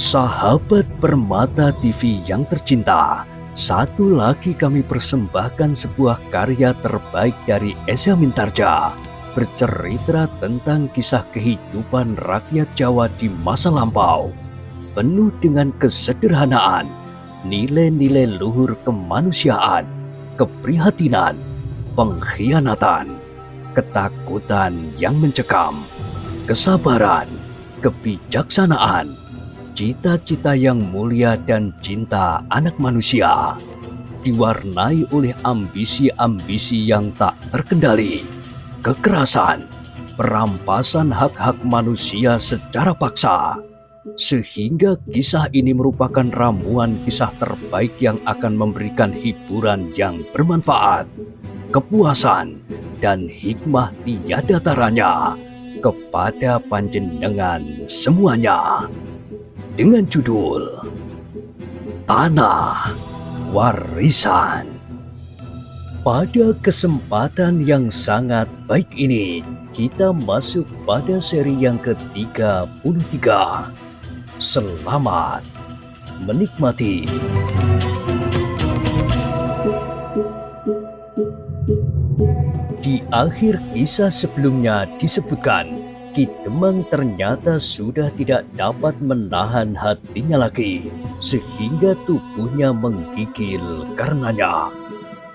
Sahabat Permata TV yang tercinta, satu lagi kami persembahkan sebuah karya terbaik dari Esa Mintarja, bercerita tentang kisah kehidupan rakyat Jawa di masa lampau, penuh dengan kesederhanaan, nilai-nilai luhur kemanusiaan, keprihatinan, pengkhianatan, ketakutan yang mencekam, kesabaran, kebijaksanaan, cita-cita yang mulia dan cinta anak manusia, diwarnai oleh ambisi-ambisi yang tak terkendali, kekerasan, perampasan hak-hak manusia secara paksa, sehingga kisah ini merupakan ramuan kisah terbaik yang akan memberikan hiburan yang bermanfaat, kepuasan, dan hikmah tiada taranya kepada panjenengan semuanya. Dengan judul Tanah Warisan. Pada kesempatan yang sangat baik ini, kita masuk pada seri yang ke-33. Selamat menikmati. Di akhir kisah sebelumnya disebutkan, Ki Demang ternyata sudah tidak dapat menahan hatinya lagi, sehingga tubuhnya menggigil karenanya.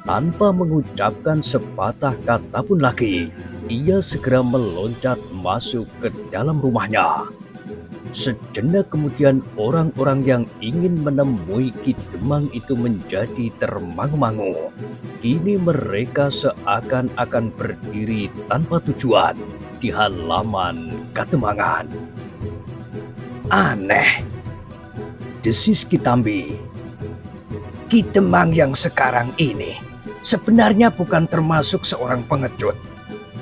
Tanpa mengucapkan sepatah kata pun lagi, ia segera meloncat masuk ke dalam rumahnya. Sejenak kemudian orang-orang yang ingin menemui Ki Demang itu menjadi termangu-mangu. Kini mereka seakan-akan berdiri tanpa tujuan di halaman Kademangan. Aneh, desis Kitambi. Ki Demang yang sekarang ini sebenarnya bukan termasuk seorang pengecut.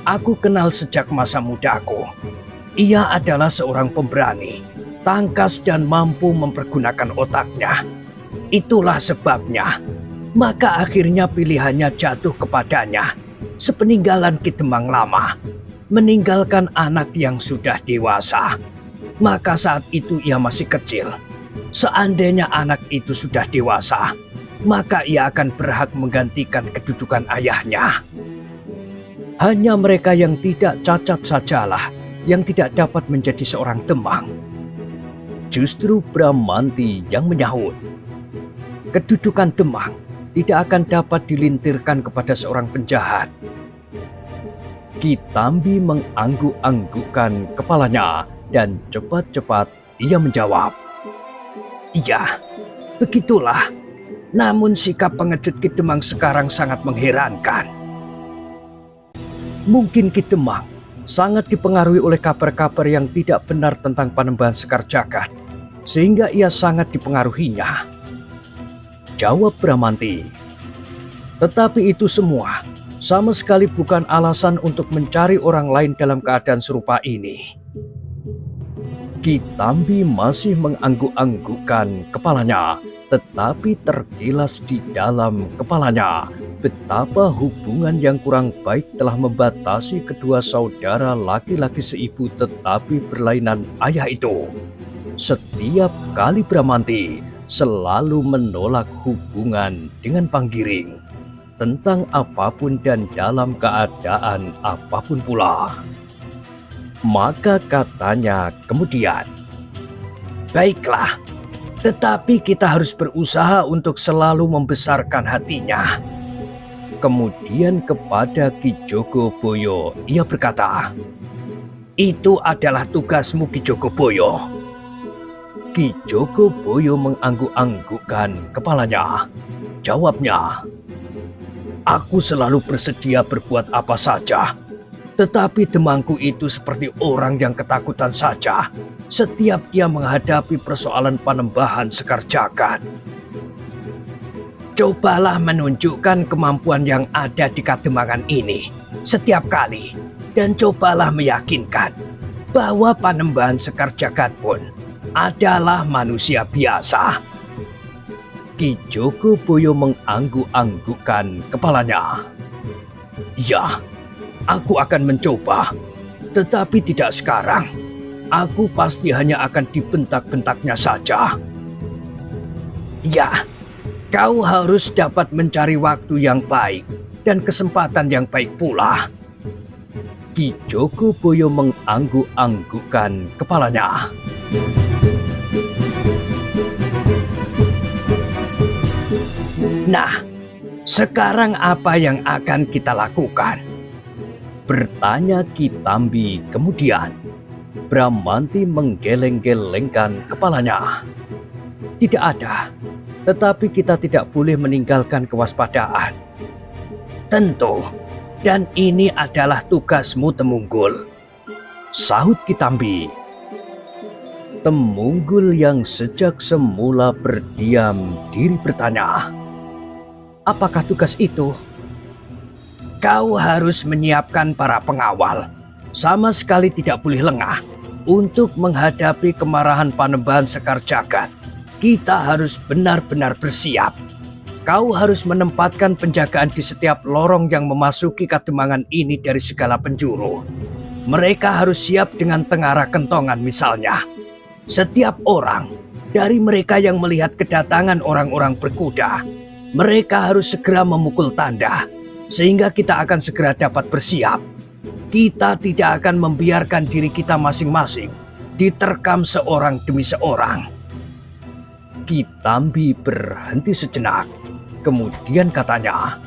Aku kenal sejak masa mudaku. Ia adalah seorang pemberani, tangkas dan mampu mempergunakan otaknya. Itulah sebabnya, maka akhirnya pilihannya jatuh kepadanya. Sepeninggalan Ki Demang lama, meninggalkan anak yang sudah dewasa. Maka saat itu ia masih kecil. Seandainya anak itu sudah dewasa, maka ia akan berhak menggantikan kedudukan ayahnya. Hanya mereka yang tidak cacat sajalah yang tidak dapat menjadi seorang Demang. Justru Bramanti yang menyahut, kedudukan Demang tidak akan dapat dilintirkan kepada seorang penjahat. Kitambi mengangguk-anggukkan kepalanya dan cepat-cepat ia menjawab, "Iya, begitulah. Namun sikap pengecut Ki Demang sekarang sangat mengherankan. Mungkin Ki Demang sangat dipengaruhi oleh kabar-kabar yang tidak benar tentang Panembahan Sekar Jagad, sehingga ia sangat dipengaruhinya," jawab Bramanti. "Tetapi itu semua sama sekali bukan alasan untuk mencari orang lain dalam keadaan serupa ini." Kitambi masih mengangguk-anggukkan kepalanya, tetapi terkilas di dalam kepalanya betapa hubungan yang kurang baik telah membatasi kedua saudara laki-laki seibu tetapi berlainan ayah itu. Setiap kali Bramanti selalu menolak hubungan dengan Panggiring, tentang apapun dan dalam keadaan apapun pula. Maka katanya kemudian, "Baiklah, tetapi kita harus berusaha untuk selalu membesarkan hatinya." Kemudian kepada Ki Jogoboyo ia berkata, "Itu adalah tugasmu, Ki Jogoboyo." Ki Jogoboyo mengangguk-anggukkan kepalanya. Jawabnya, "Aku selalu bersedia berbuat apa saja. Tetapi Demangku itu seperti orang yang ketakutan saja setiap ia menghadapi persoalan Panembahan Sekar Jagad. Cobalah menunjukkan kemampuan yang ada di Kademangan ini setiap kali, dan cobalah meyakinkan bahwa Panembahan Sekar Jagad pun adalah manusia biasa." Ki Jogoboyo mengangguk-anggukkan kepalanya. "Ya, aku akan mencoba, tetapi tidak sekarang. aku pasti hanya akan dibentak-bentaknya saja. Ya, kau harus dapat mencari waktu yang baik dan kesempatan yang baik pula. Ki Jogoboyo mengangguk-anggukkan kepalanya. Nah, sekarang apa yang akan kita lakukan? Bertanya Ki Tambi kemudian. Bramanti menggeleng-gelengkan kepalanya. Tidak ada, tetapi kita tidak boleh meninggalkan kewaspadaan. Tentu, dan ini adalah tugasmu Temunggul, sahut Ki Tambi. Temunggul yang sejak semula berdiam diri bertanya, apakah tugas itu? Kau harus menyiapkan para pengawal, sama sekali tidak boleh lengah untuk menghadapi kemarahan Panembahan Sekar Jagad. Kita harus benar-benar bersiap. Kau harus menempatkan penjagaan di setiap lorong yang memasuki Kademangan ini dari segala penjuru. Mereka harus siap dengan tengara kentongan misalnya. Setiap orang dari mereka yang melihat kedatangan orang-orang berkuda, mereka harus segera memukul tanda, sehingga kita akan segera dapat bersiap. Kita tidak akan membiarkan diri kita masing-masing diterkam seorang demi seorang. Ki Tambi berhenti sejenak, kemudian katanya,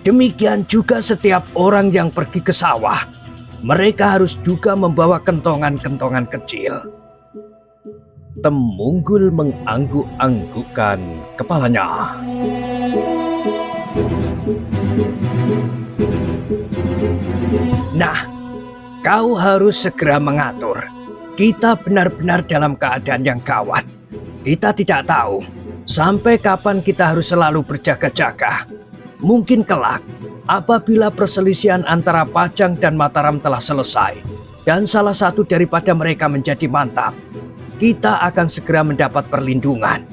demikian juga setiap orang yang pergi ke sawah, mereka harus juga membawa kentongan-kentongan kecil. Temunggul mengangguk-anggukkan kepalanya. Nah, kau harus segera mengatur. Kita benar-benar dalam keadaan yang gawat. Kita tidak tahu sampai kapan kita harus selalu berjaga-jaga. Mungkin kelak, apabila perselisihan antara Pajang dan Mataram telah selesai, dan salah satu daripada mereka menjadi mantap, kita akan segera mendapat perlindungan.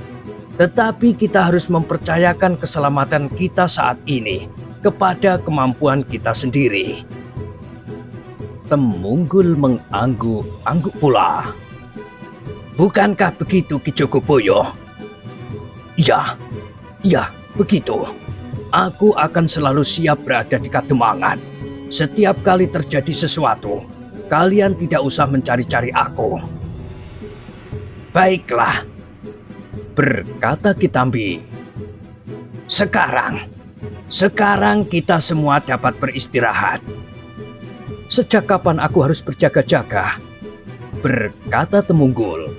Tetapi kita harus mempercayakan keselamatan kita saat ini kepada kemampuan kita sendiri. Temunggul mengangguk-angguk pula. Bukankah begitu Ki Jogoboyo? Ya, begitu. Aku akan selalu siap berada di Kademangan. Setiap kali terjadi sesuatu, kalian tidak usah mencari-cari aku. Baiklah, berkata Ki Tambi. Sekarang kita semua dapat beristirahat. Sejak kapan aku harus berjaga-jaga? Berkata Temunggul.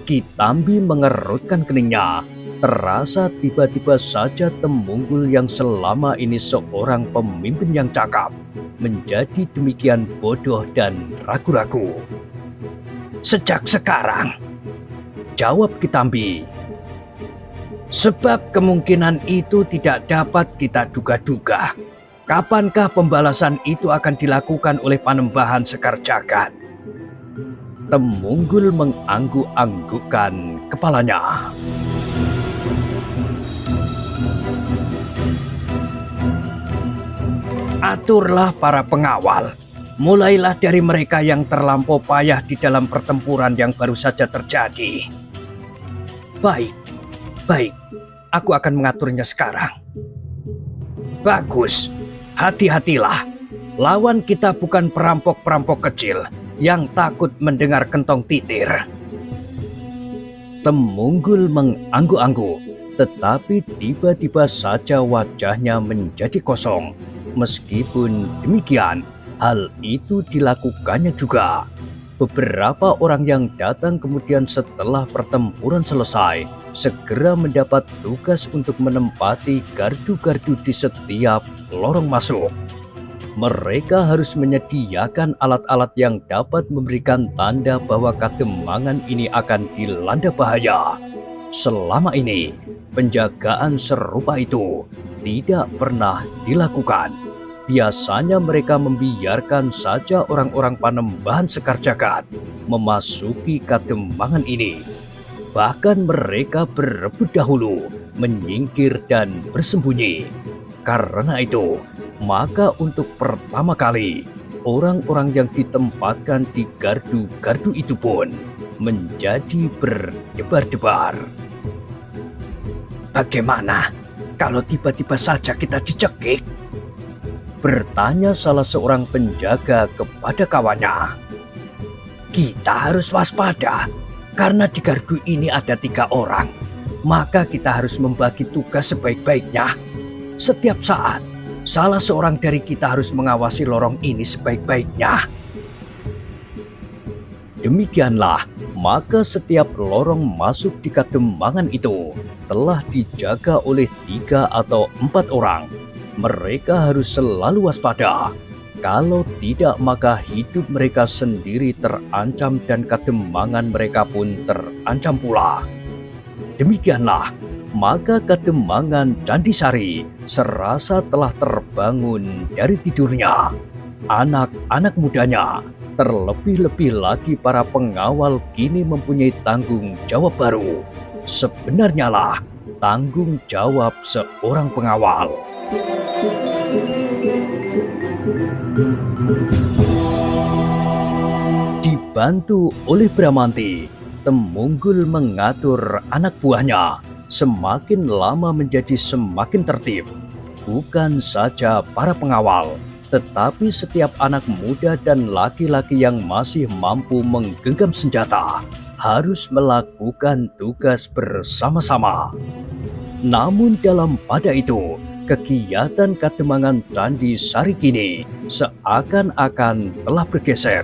Ki Tambi mengerutkan keningnya. Terasa tiba-tiba saja Temunggul yang selama ini seorang pemimpin yang cakap menjadi demikian bodoh dan ragu-ragu. Sejak sekarang, jawab Ki Tambi. Sebab kemungkinan itu tidak dapat kita duga-duga. Kapankah pembalasan itu akan dilakukan oleh Panembahan Sekar Jagad? Temunggul mengangguk-anggukkan kepalanya. Aturlah para pengawal. Mulailah dari mereka yang terlampau payah di dalam pertempuran yang baru saja terjadi. Baik. Aku akan mengaturnya sekarang. Bagus. Hati-hatilah. Lawan kita bukan perampok-perampok kecil yang takut mendengar kentong titir. Temunggul mengangguk-angguk, tetapi tiba-tiba saja wajahnya menjadi kosong. Meskipun demikian, hal itu dilakukannya juga. Beberapa orang yang datang kemudian setelah pertempuran selesai, segera mendapat tugas untuk menempati gardu-gardu di setiap lorong masuk. Mereka harus menyediakan alat-alat yang dapat memberikan tanda bahwa Kademangan ini akan dilanda bahaya. Selama ini, penjagaan serupa itu tidak pernah dilakukan. Biasanya mereka membiarkan saja orang-orang Panembahan Sekar Jagad memasuki Kademangan ini. Bahkan mereka berebut dahulu, menyingkir dan bersembunyi. Karena itu, maka untuk pertama kali, orang-orang yang ditempatkan di gardu-gardu itu pun menjadi berdebar-debar. Bagaimana kalau tiba-tiba saja kita dicekik? Bertanya salah seorang penjaga kepada kawannya. Kita harus waspada, karena di gardu ini ada 3 orang. Maka kita harus membagi tugas sebaik-baiknya. Setiap saat, salah seorang dari kita harus mengawasi lorong ini sebaik-baiknya. Demikianlah, maka setiap lorong masuk di Kademangan itu telah dijaga oleh 3 atau 4 orang. Mereka harus selalu waspada. Kalau tidak, maka hidup mereka sendiri terancam dan Kademangan mereka pun terancam pula. Demikianlah, maka Kademangan Candisari serasa telah terbangun dari tidurnya. Anak-anak mudanya, terlebih-lebih lagi para pengawal kini mempunyai tanggung jawab baru. Sebenarnya lah, tanggung jawab seorang pengawal. Dibantu oleh Bramanti, Temunggul mengatur anak buahnya semakin lama menjadi semakin tertib. Bukan saja para pengawal, tetapi setiap anak muda dan laki-laki yang masih mampu menggenggam senjata harus melakukan tugas bersama-sama. Namun dalam pada itu, kegiatan Kademangan Candisari kini seakan-akan telah bergeser.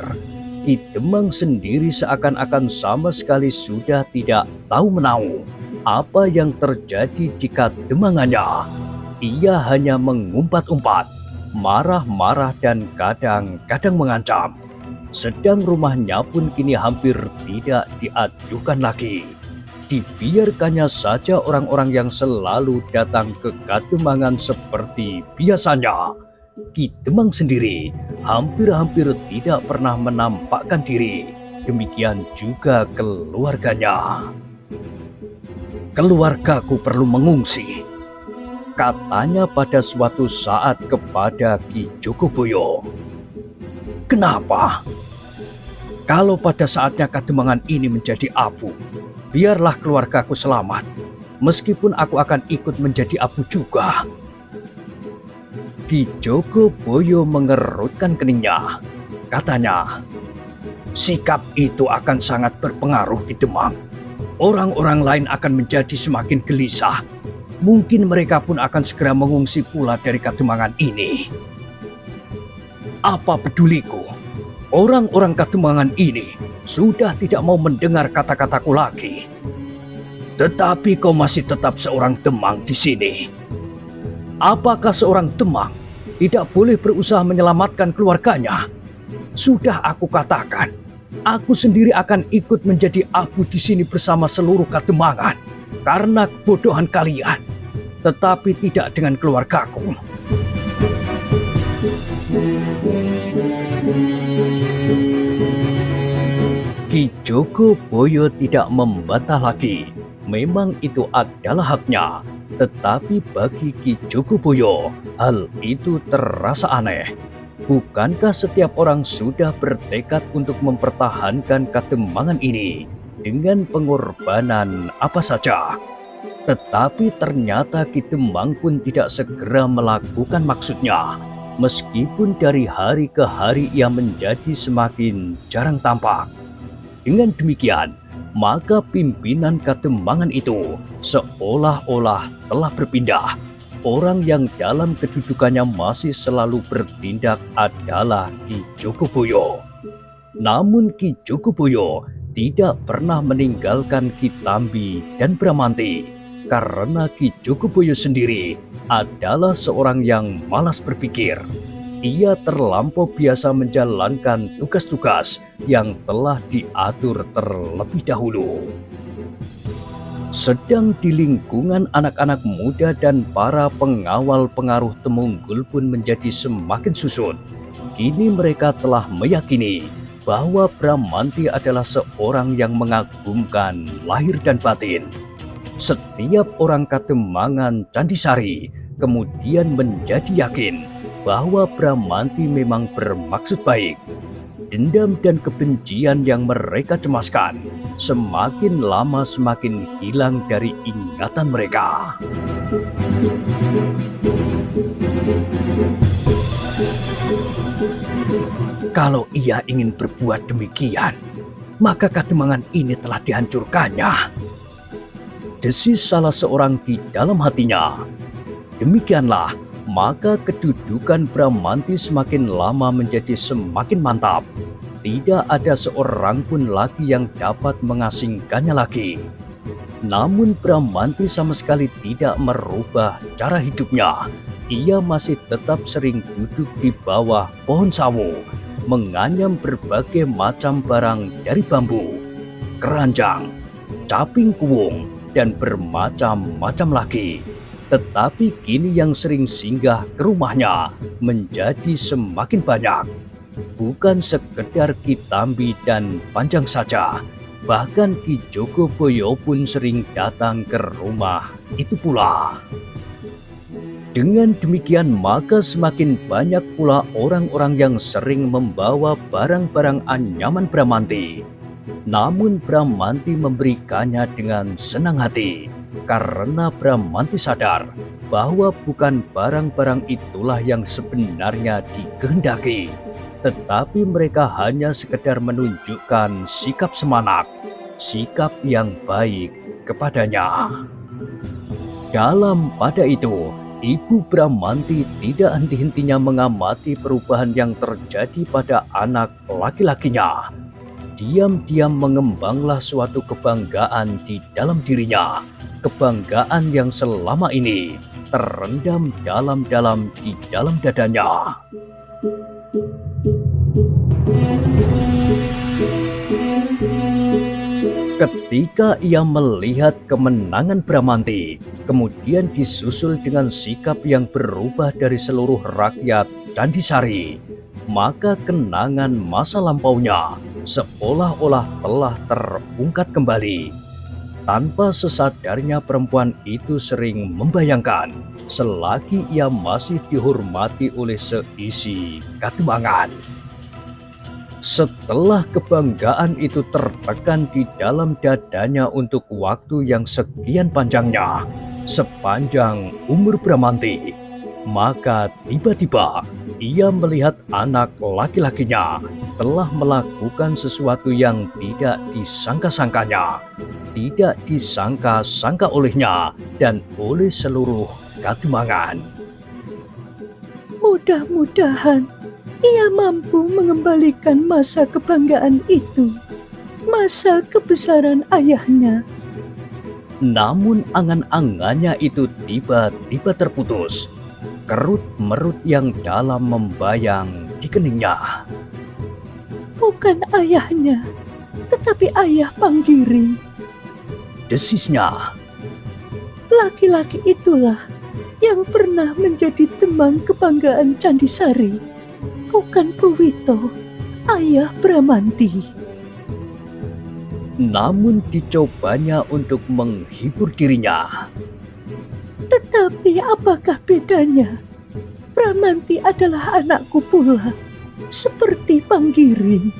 Ki Demang sendiri seakan-akan sama sekali sudah tidak tahu menahu apa yang terjadi di Kademangannya. Ia hanya mengumpat-umpat, marah-marah dan kadang-kadang mengancam. Sedang rumahnya pun kini hampir tidak diajukan lagi. Dibiarkannya saja orang-orang yang selalu datang ke Kademangan seperti biasanya. Ki Demang sendiri hampir-hampir tidak pernah menampakkan diri. Demikian juga keluarganya. Keluargaku perlu mengungsi, katanya pada suatu saat kepada Ki Jogoboyo. Kenapa? Kalau pada saatnya Kademangan ini menjadi abu, biarlah keluargaku selamat, meskipun aku akan ikut menjadi abu juga. Ki Jogoboyo mengerutkan keningnya. Katanya, sikap itu akan sangat berpengaruh di Demang. Orang-orang lain akan menjadi semakin gelisah. Mungkin mereka pun akan segera mengungsi pula dari Kademangan ini. Apa peduliku? Orang-orang Kademangan ini sudah tidak mau mendengar kata-kataku lagi. Tetapi kau masih tetap seorang Demang di sini. Apakah seorang Demang tidak boleh berusaha menyelamatkan keluarganya? Sudah aku katakan, aku sendiri akan ikut menjadi abu di sini bersama seluruh Kademangan karena kebodohan kalian, tetapi tidak dengan keluargaku. Ki Jogoboyo tidak membantah lagi. Memang itu adalah haknya. Tetapi bagi Ki Jogoboyo, hal itu terasa aneh. Bukankah setiap orang sudah bertekad untuk mempertahankan Kademangan ini dengan pengorbanan apa saja? Tetapi ternyata Ki Demang pun tidak segera melakukan maksudnya. Meskipun dari hari ke hari ia menjadi semakin jarang tampak. Dengan demikian, maka pimpinan Kademangan itu seolah-olah telah berpindah. Orang yang dalam kedudukannya masih selalu bertindak adalah Ki Jogoboyo. Namun Ki Jogoboyo tidak pernah meninggalkan Ki Tambi dan Bramanti, karena Ki Jogoboyo sendiri adalah seorang yang malas berpikir. Ia terlampau biasa menjalankan tugas-tugas yang telah diatur terlebih dahulu. Sedang di lingkungan anak-anak muda dan para pengawal pengaruh Temunggul pun menjadi semakin susut. Kini mereka telah meyakini bahwa Bramanti adalah seorang yang mengagumkan lahir dan batin. Setiap orang Kademangan Candisari kemudian menjadi yakin bahwa Bramanti memang bermaksud baik. Dendam dan kebencian yang mereka cemaskan semakin lama semakin hilang dari ingatan mereka. Kalau ia ingin berbuat demikian, maka Kademangan ini telah dihancurkannya, desis salah seorang di dalam hatinya. Demikianlah, maka kedudukan Bramanti semakin lama menjadi semakin mantap. Tidak ada seorang pun lagi yang dapat mengasingkannya lagi. Namun Bramanti sama sekali tidak merubah cara hidupnya. Ia masih tetap sering duduk di bawah pohon sawo, menganyam berbagai macam barang dari bambu, keranjang, caping kuwung, dan bermacam-macam lagi. Tetapi kini yang sering singgah ke rumahnya menjadi semakin banyak. Bukan sekedar Ki Tambi dan Panjang saja, bahkan Ki Jogoboyo pun sering datang ke rumah itu pula. Dengan demikian maka semakin banyak pula orang-orang yang sering membawa barang-barang anyaman Bramanti. Namun Bramanti memberikannya dengan senang hati, karena Bramanti sadar bahwa bukan barang-barang itulah yang sebenarnya dikehendaki, tetapi mereka hanya sekedar menunjukkan sikap semanak, sikap yang baik kepadanya. Dalam pada itu, Ibu Bramanti tidak henti-hentinya mengamati perubahan yang terjadi pada anak laki-lakinya. Diam-diam mengembanglah suatu kebanggaan di dalam dirinya. Kebanggaan yang selama ini terendam dalam-dalam di dalam dadanya. Ketika ia melihat kemenangan Bramanti, kemudian disusul dengan sikap yang berubah dari seluruh rakyat Candisari, maka kenangan masa lampaunya seolah-olah telah terungkat kembali. Tanpa sesadarnya perempuan itu sering membayangkan selagi ia masih dihormati oleh seisi Kademangan. Setelah kebanggaan itu tertekan di dalam dadanya untuk waktu yang sekian panjangnya, sepanjang umur Bramanti, maka tiba-tiba ia melihat anak laki-lakinya telah melakukan sesuatu yang tidak disangka-sangkanya, tidak disangka-sangka olehnya dan oleh seluruh Kademangan. Mudah-mudahan ia mampu mengembalikan masa kebanggaan itu, masa kebesaran ayahnya. Namun angan-angannya itu tiba-tiba terputus. Kerut-merut yang dalam membayang di keningnya. Bukan ayahnya, tetapi ayah Panggiring, desisnya. Laki-laki itulah yang pernah menjadi teman kebanggaan Candisari. Bukan Pruwito, ayah Bramanti. Namun dicobanya untuk menghibur dirinya. Tetapi apakah bedanya? Bramanti adalah anakku pula, seperti Panggiring.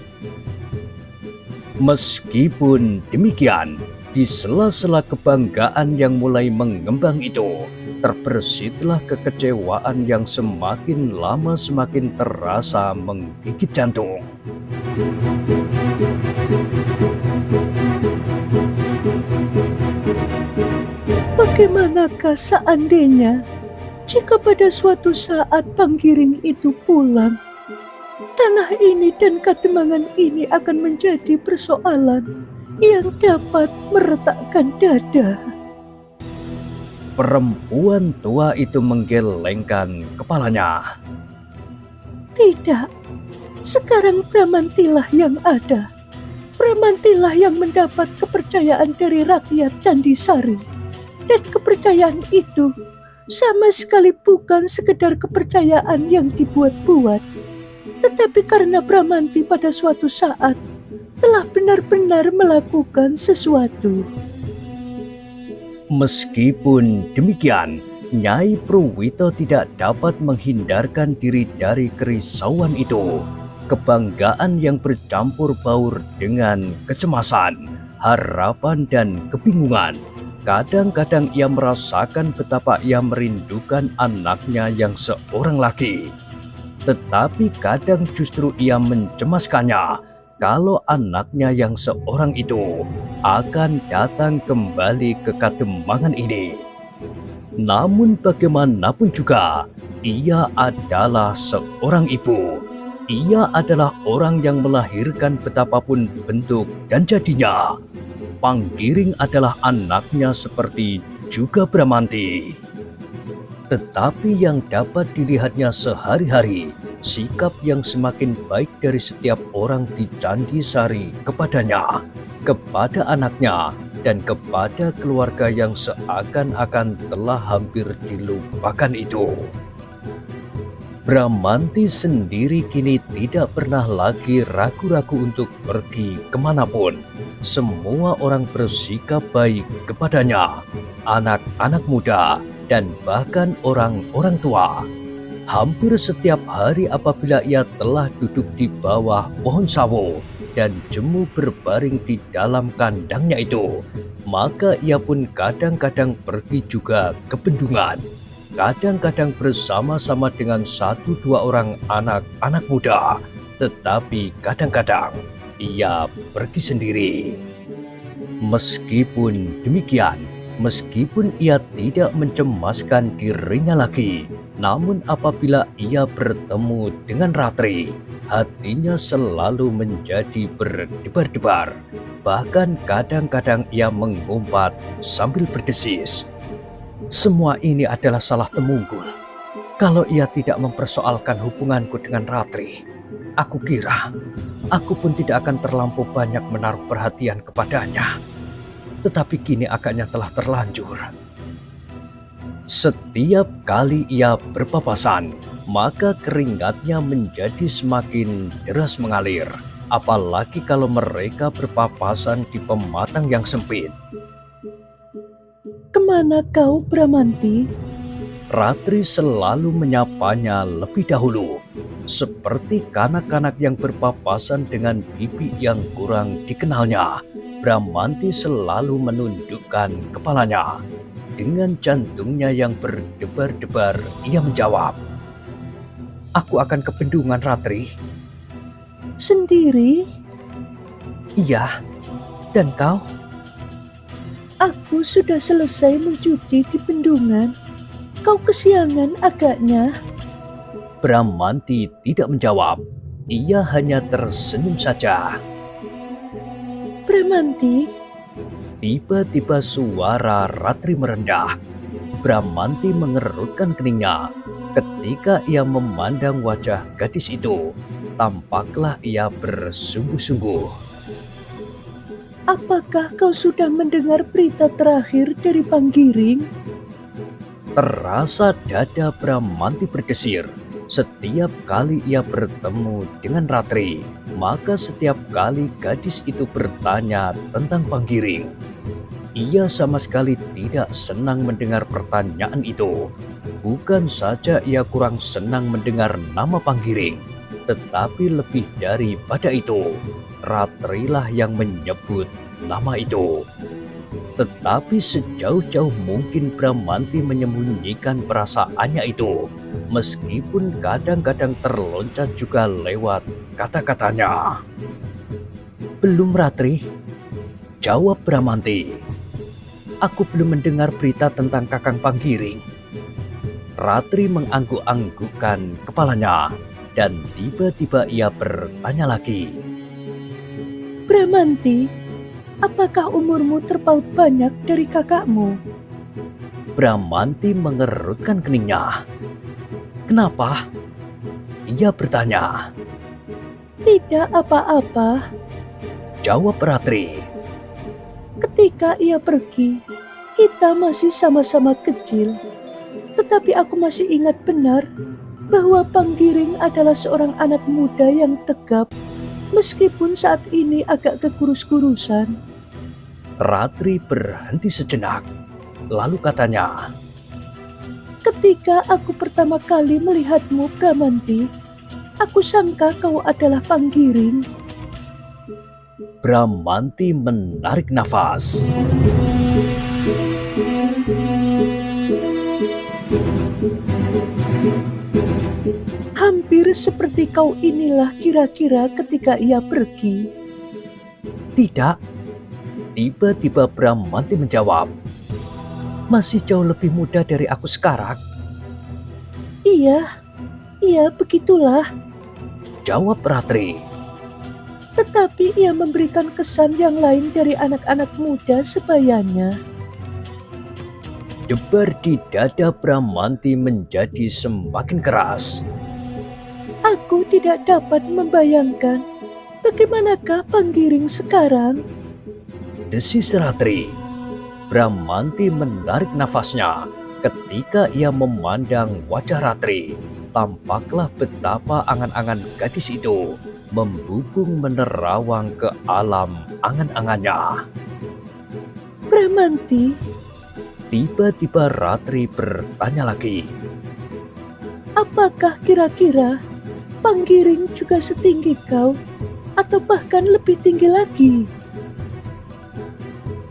Meskipun demikian, di sela-sela kebanggaan yang mulai mengembang itu, terbersitlah kekecewaan yang semakin lama semakin terasa menggigit jantung. Bagaimanakah seandainya jika pada suatu saat Panggiring itu pulang? Tanah ini dan Kademangan ini akan menjadi persoalan yang dapat meretakkan dada. Perempuan tua itu menggelengkan kepalanya. Tidak, sekarang Bramantilah yang ada. Bramantilah yang mendapat kepercayaan dari rakyat Candisari. Dan kepercayaan itu sama sekali bukan sekedar kepercayaan yang dibuat-buat. Tetapi karena Bramanti pada suatu saat telah benar-benar melakukan sesuatu. Meskipun demikian, Nyai Pruwito tidak dapat menghindarkan diri dari kerisauan itu. Kebanggaan yang bercampur baur dengan kecemasan, harapan, dan kebingungan. Kadang-kadang ia merasakan betapa ia merindukan anaknya yang seorang lagi. Tetapi kadang justru ia mencemaskannya kalau anaknya yang seorang itu akan datang kembali ke Kademangan ini. Namun bagaimanapun juga, ia adalah seorang ibu. Ia adalah orang yang melahirkan betapapun bentuk dan jadinya. Panggiring adalah anaknya seperti juga Bramanti. Tetapi yang dapat dilihatnya sehari-hari, sikap yang semakin baik dari setiap orang di Candi Sari kepadanya, kepada anaknya, dan kepada keluarga yang seakan-akan telah hampir dilupakan itu. Bramanti sendiri kini tidak pernah lagi ragu-ragu untuk pergi kemanapun. Semua orang bersikap baik kepadanya, anak-anak muda, dan bahkan orang-orang tua. Hampir setiap hari apabila ia telah duduk di bawah pohon sawo dan jemu berbaring di dalam kandangnya itu, maka ia pun kadang-kadang pergi juga ke bendungan. Kadang-kadang bersama-sama dengan 1-2 orang anak-anak muda, tetapi kadang-kadang ia pergi sendiri. Meskipun demikian, meskipun ia tidak mencemaskan dirinya lagi, namun apabila ia bertemu dengan Ratri, hatinya selalu menjadi berdebar-debar. Bahkan kadang-kadang ia mengumpat sambil berdesis, "Semua ini adalah salah Temunggul. Kalau ia tidak mempersoalkan hubunganku dengan Ratri, aku kira aku pun tidak akan terlampau banyak menaruh perhatian kepadanya. Tetapi kini agaknya telah terlanjur." Setiap kali ia berpapasan, maka keringatnya menjadi semakin deras mengalir. Apalagi kalau mereka berpapasan di pematang yang sempit. "Kemana kau, Bramanti?" Ratri selalu menyapanya lebih dahulu. Seperti kanak-kanak yang berpapasan dengan bibi yang kurang dikenalnya, Bramanti selalu menundukkan kepalanya. Dengan jantungnya yang berdebar-debar, ia menjawab, "Aku akan ke bendungan, Ratri." "Sendiri?" "Iya, dan kau?" "Aku sudah selesai mencuci di bendungan. Kau kesiangan agaknya." Bramanti tidak menjawab. Ia hanya tersenyum saja. "Bramanti." Tiba-tiba suara Ratri merendah. Bramanti mengerutkan keningnya. Ketika ia memandang wajah gadis itu, tampaklah ia bersungguh-sungguh. "Apakah kau sudah mendengar berita terakhir dari Panggiring?" Terasa dada Bramanti berdesir. Setiap kali ia bertemu dengan Ratri, maka setiap kali gadis itu bertanya tentang Panggiring, ia sama sekali tidak senang mendengar pertanyaan itu. Bukan saja ia kurang senang mendengar nama Panggiring, tetapi lebih daripada itu, Ratrilah yang menyebut nama itu. Tetapi sejauh-jauh mungkin Bramanti menyembunyikan perasaannya itu, meskipun kadang-kadang terloncat juga lewat kata-katanya. "Belum, Ratri," jawab Bramanti. "Aku belum mendengar berita tentang Kakang Panggiring." Ratri mengangguk-anggukkan kepalanya, dan tiba-tiba ia bertanya lagi, "Bramanti, apakah umurmu terpaut banyak dari kakakmu?" Bramanti mengerutkan keningnya. "Kenapa?" ia bertanya. "Tidak apa-apa." Jawab Ratri. "Ketika ia pergi, kita masih sama-sama kecil. Tetapi aku masih ingat benar bahwa Panggiring adalah seorang anak muda yang tegap, meskipun saat ini agak kekurus-kurusan." Ratri berhenti sejenak, lalu katanya, Ketika aku pertama kali melihatmu, Bramanti, aku sangka kau adalah Panggiring. Bramanti menarik nafas. Hampir seperti kau inilah kira-kira ketika ia pergi. Tidak. Tiba-tiba Bramanti menjawab. Masih jauh lebih muda dari aku sekarang. Iya begitulah. Jawab Ratri. Tetapi ia memberikan kesan yang lain dari anak-anak muda sebayanya. Debar di dada Bramanti menjadi semakin keras. Aku tidak dapat membayangkan bagaimanakah Panggiring sekarang. Desis Ratri. Bramanti menarik nafasnya. Ketika ia memandang wajah Ratri, tampaklah betapa angan-angan gadis itu membubung menerawang ke alam angan-angannya. Bramanti, Tiba-tiba Ratri bertanya lagi. apakah kira-kira Panggiring juga setinggi kau atau bahkan lebih tinggi lagi?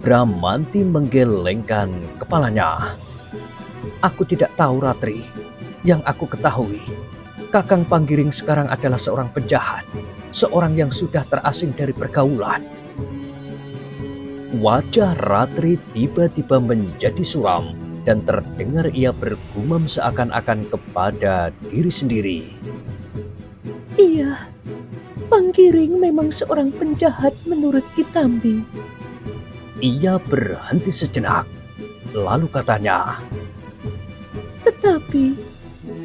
Bramanti menggelengkan kepalanya. Aku tidak tahu, Ratri. Yang aku ketahui, Kakang Panggiring sekarang adalah seorang penjahat, seorang yang sudah terasing dari pergaulan. Wajah Ratri tiba-tiba menjadi suram dan terdengar ia bergumam seakan-akan kepada diri sendiri. Iya, Panggiring memang seorang penjahat menurut Kitambi. Ia berhenti sejenak, lalu katanya, Tetapi,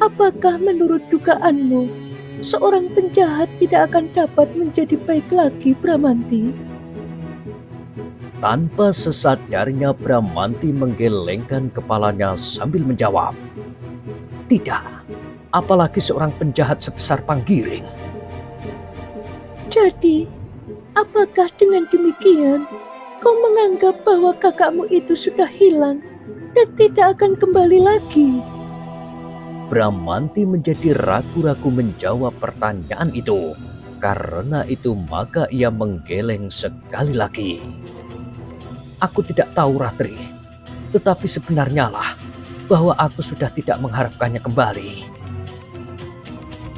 apakah menurut dugaanmu, seorang penjahat tidak akan dapat menjadi baik lagi, Bramanti? tanpa sesadarnya Bramanti menggelengkan kepalanya sambil menjawab, tidak, apalagi seorang penjahat sebesar Panggiring. Jadi, apakah dengan demikian kau menganggap bahwa kakakmu itu sudah hilang dan tidak akan kembali lagi? Bramanti menjadi ragu-ragu menjawab pertanyaan itu. Karena itu maka ia menggeleng sekali lagi. Aku tidak tahu, Ratri, tetapi sebenarnya lah bahwa aku sudah tidak mengharapkannya kembali.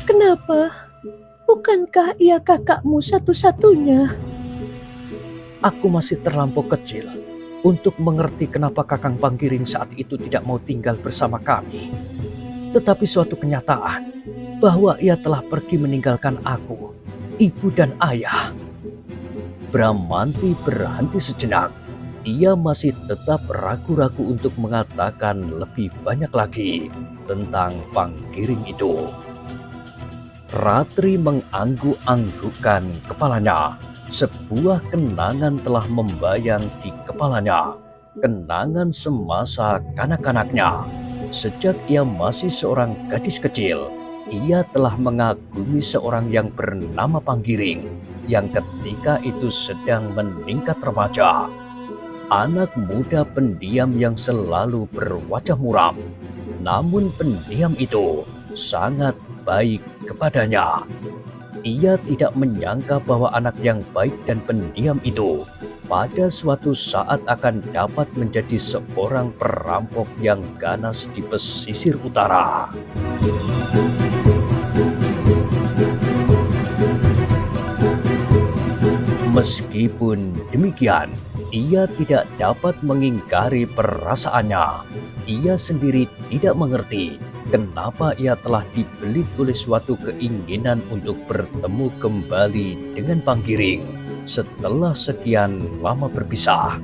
Kenapa? Bukankah ia kakakmu satu-satunya? Aku masih terlampau kecil untuk mengerti kenapa Kakang Panggiring saat itu tidak mau tinggal bersama kami. Tetapi suatu kenyataan bahwa ia telah pergi meninggalkan aku, ibu dan ayah. Bramanti berhenti sejenak. Ia masih tetap ragu-ragu untuk mengatakan lebih banyak lagi tentang Panggiring itu. Ratri mengangguk-anggukkan kepalanya. Sebuah kenangan telah membayang di kepalanya. Kenangan semasa kanak-kanaknya. Sejak ia masih seorang gadis kecil, ia telah mengagumi seorang yang bernama Panggiring, yang ketika itu sedang meningkat remaja. Anak muda pendiam yang selalu berwajah muram. Namun pendiam itu sangat baik kepadanya. Ia tidak menyangka bahwa anak yang baik dan pendiam itu pada suatu saat akan dapat menjadi seorang perampok yang ganas di pesisir utara. Meskipun demikian, ia tidak dapat mengingkari perasaannya. Ia sendiri tidak mengerti kenapa ia telah dibelit oleh suatu keinginan untuk bertemu kembali dengan Panggiring setelah sekian lama berpisah.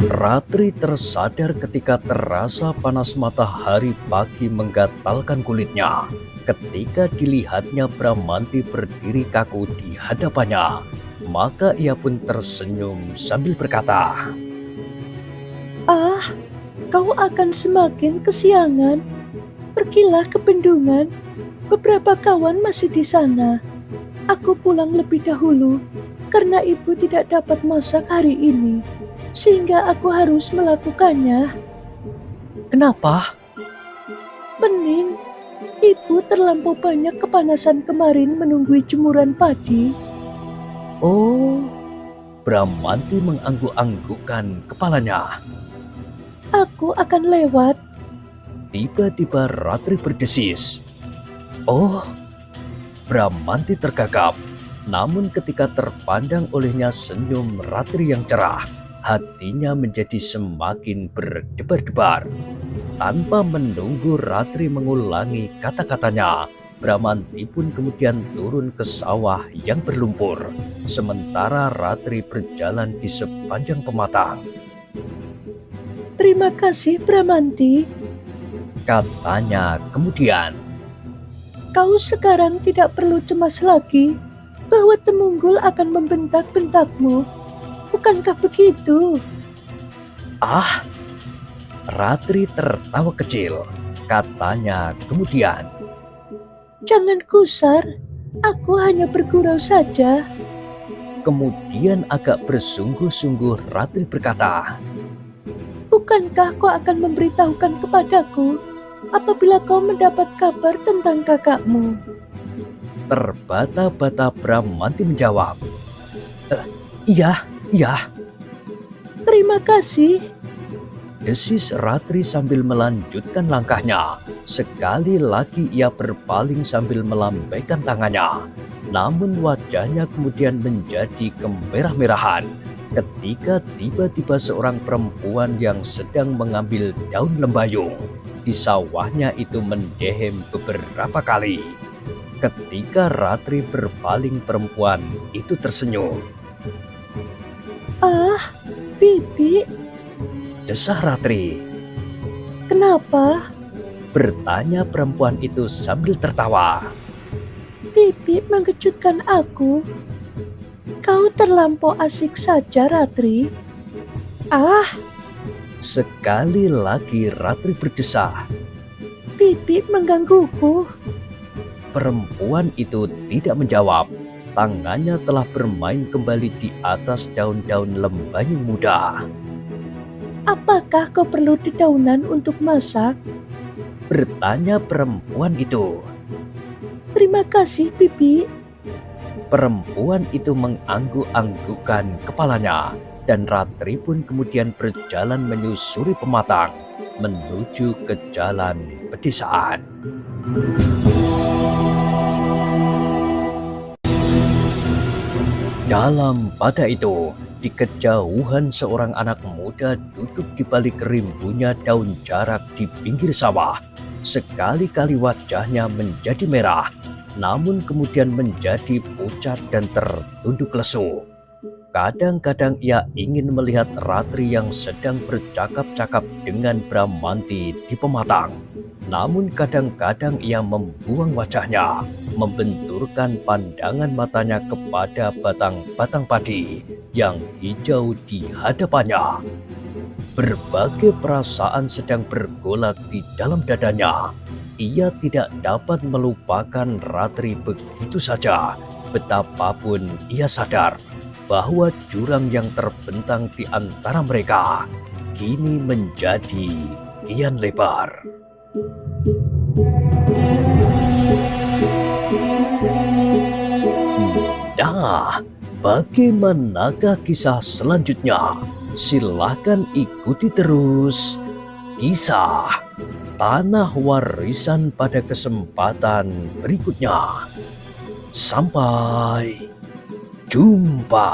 Ratri tersadar ketika terasa panas matahari pagi menggatalkan kulitnya. Ketika dilihatnya Bramanti berdiri kaku di hadapannya, maka ia pun tersenyum sambil berkata, Ah, kau akan semakin kesiangan. Pergilah ke bendungan. Beberapa kawan masih di sana. Aku pulang lebih dahulu karena ibu tidak dapat masak hari ini, sehingga aku harus melakukannya. Kenapa? Bening, ibu terlampau banyak kepanasan kemarin menunggui jemuran padi. Oh, Bramanti mengangguk-anggukkan kepalanya. Aku akan lewat. Tiba-tiba Ratri berdesis. Oh, Bramanti tergagap. Namun ketika terpandang olehnya senyum Ratri yang cerah, hatinya menjadi semakin berdebar-debar. Tanpa menunggu Ratri mengulangi kata-katanya, Bramanti pun kemudian turun ke sawah yang berlumpur. Sementara Ratri berjalan di sepanjang pematang. Terima kasih, Bramanti. Katanya kemudian. Kau sekarang tidak perlu cemas lagi bahwa Temunggul akan membentak-bentakmu. Bukankah begitu? Ah, Ratri tertawa kecil. Katanya kemudian. Jangan kusar, aku hanya bergurau saja. Kemudian agak bersungguh-sungguh Ratri berkata, Bukankah kau akan memberitahukan kepadaku apabila kau mendapat kabar tentang kakakmu? terbata-bata Bramanti menjawab, Iya, iya. Terima kasih. Desis Ratri sambil melanjutkan langkahnya. Sekali lagi ia berpaling sambil melambaikan tangannya. Namun wajahnya kemudian menjadi kemerah-merahan ketika tiba-tiba seorang perempuan yang sedang mengambil daun lembayung di sawahnya itu mendehem beberapa kali. Ketika Ratri berpaling, perempuan itu tersenyum. Ah, Bibi, Desah Ratri. kenapa? Bertanya perempuan itu sambil tertawa. Bibi mengejutkan aku. Kau terlampau asik saja, Ratri. Ah, Sekali lagi Ratri berdesah. Bibi menggangguku. Perempuan itu tidak menjawab. Tangannya telah bermain kembali di atas daun-daun lembayung muda. Apakah kau perlu dedaunan untuk masak? Bertanya perempuan itu. Terima kasih, Bibi. Perempuan itu mengangguk-anggukkan kepalanya. Dan Ratri pun kemudian berjalan menyusuri pematang menuju ke jalan pedesaan. Dalam pada itu, di kejauhan seorang anak muda duduk di balik rimbunya daun jarak di pinggir sawah. Sekali-kali wajahnya menjadi merah, namun kemudian menjadi pucat dan tertunduk lesu. Kadang-kadang ia ingin melihat Ratri yang sedang bercakap-cakap dengan Bramanti di pematang. Namun kadang-kadang ia membuang wajahnya, membenturkan pandangan matanya kepada batang-batang padi yang hijau di hadapannya. Berbagai perasaan sedang bergolak di dalam dadanya. Ia tidak dapat melupakan Ratri begitu saja, betapapun ia sadar bahwa jurang yang terbentang di antara mereka kini menjadi kian lebar. Nah, bagaimanakah kisah selanjutnya? Silahkan ikuti terus kisah Tanah Warisan pada kesempatan berikutnya. Sampai jumpa.